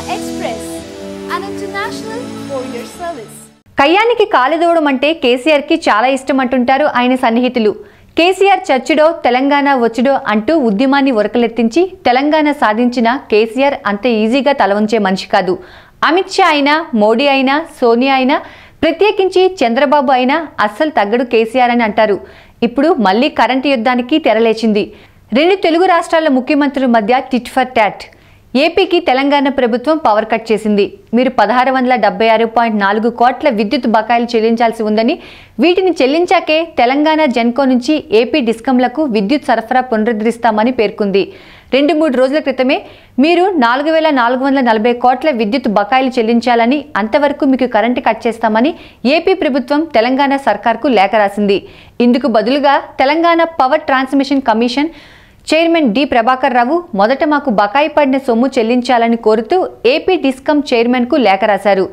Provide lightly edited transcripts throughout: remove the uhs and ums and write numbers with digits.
Express, an international courier service. కయ్యానికి కాలిదోవడం అంటే కేసీఆర్ కి చాలా ఇష్టం అంటుంటారు ఆయన సన్నిహితులు. కేసీఆర్ చచ్చుడో తెలంగాణ వచ్చుడో అంటూ ఉద్యమాన్ని ఉరకలెత్తించి తెలంగాణ సాధించిన కేసీఆర్ అంత ఈజీగా తలవంచే మనిషి కాదు. అమిత్ షా అయినా, మోడీ అయినా, సోనియా అయినా, ప్రత్యేకించి చంద్రబాబు అయినా అస్సలు తగ్గడు కేసీఆర్ అని అంటారు. ఇప్పుడు మళ్లీ కరెంటు యుద్ధానికి తెరలేచింది. రెండు తెలుగు రాష్ట్రాల ముఖ్యమంత్రుల మధ్య టిట్ ఫర్ టాట్. ఏపీకి తెలంగాణ ప్రభుత్వం పవర్ కట్ చేసింది. మీరు 1676.4 కోట్ల విద్యుత్ బకాయిలు చెల్లించాల్సి ఉందని, వీటిని చెల్లించాకే తెలంగాణ జెన్కో నుంచి ఏపీ డిస్కంలకు విద్యుత్ సరఫరా పునరుద్ధరిస్తామని పేర్కొంది. 2-3 రోజుల క్రితమే మీరు 4440 కోట్ల విద్యుత్ బకాయిలు చెల్లించాలని, అంతవరకు మీకు కరెంటు కట్ చేస్తామని ఏపీ ప్రభుత్వం తెలంగాణ సర్కార్కు లేఖ రాసింది. ఇందుకు బదులుగా Telangana power transmission commission chairman D Prabhakar Rao మొదట మాకు బకాయి పడిన సొమ్ము చెల్లించాలని కోరుతూ ఏపీ డిస్కమ్ చైర్మన్కు లేఖ రాశారు.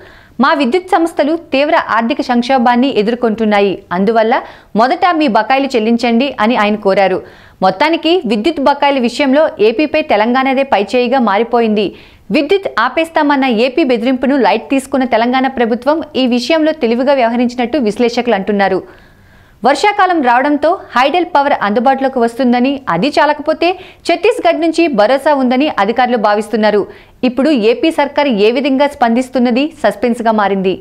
మా విద్యుత్ సంస్థలు తీవ్ర ఆర్థిక సంక్షోభాన్ని ఎదుర్కొంటున్నాయి, అందువల్ల మొదట మీ బకాయిలు చెల్లించండి అని ఆయన కోరారు. మొత్తానికి విద్యుత్ బకాయిల విషయంలో ఏపీపై తెలంగాణదే పైచేయిగా మారిపోయింది. విద్యుత్ ఆపేస్తామన్న ఏపీ బెదిరింపును లైట్ తీసుకున్న తెలంగాణ ప్రభుత్వం ఈ విషయంలో తెలివిగా వ్యవహరించినట్టు విశ్లేషకులు అంటున్నారు. వర్షాకాలం రావడంతో హైడల్ పవర్ అందుబాటులోకి వస్తుందని, అది చాలకపోతే ఛత్తీస్గఢ్ నుంచి భరోసా ఉందని అధికారులు భావిస్తున్నారు. ఇప్పుడు ఏపీ సర్కార్ ఏ విధంగా స్పందిస్తున్నది సస్పెన్స్గా మారింది.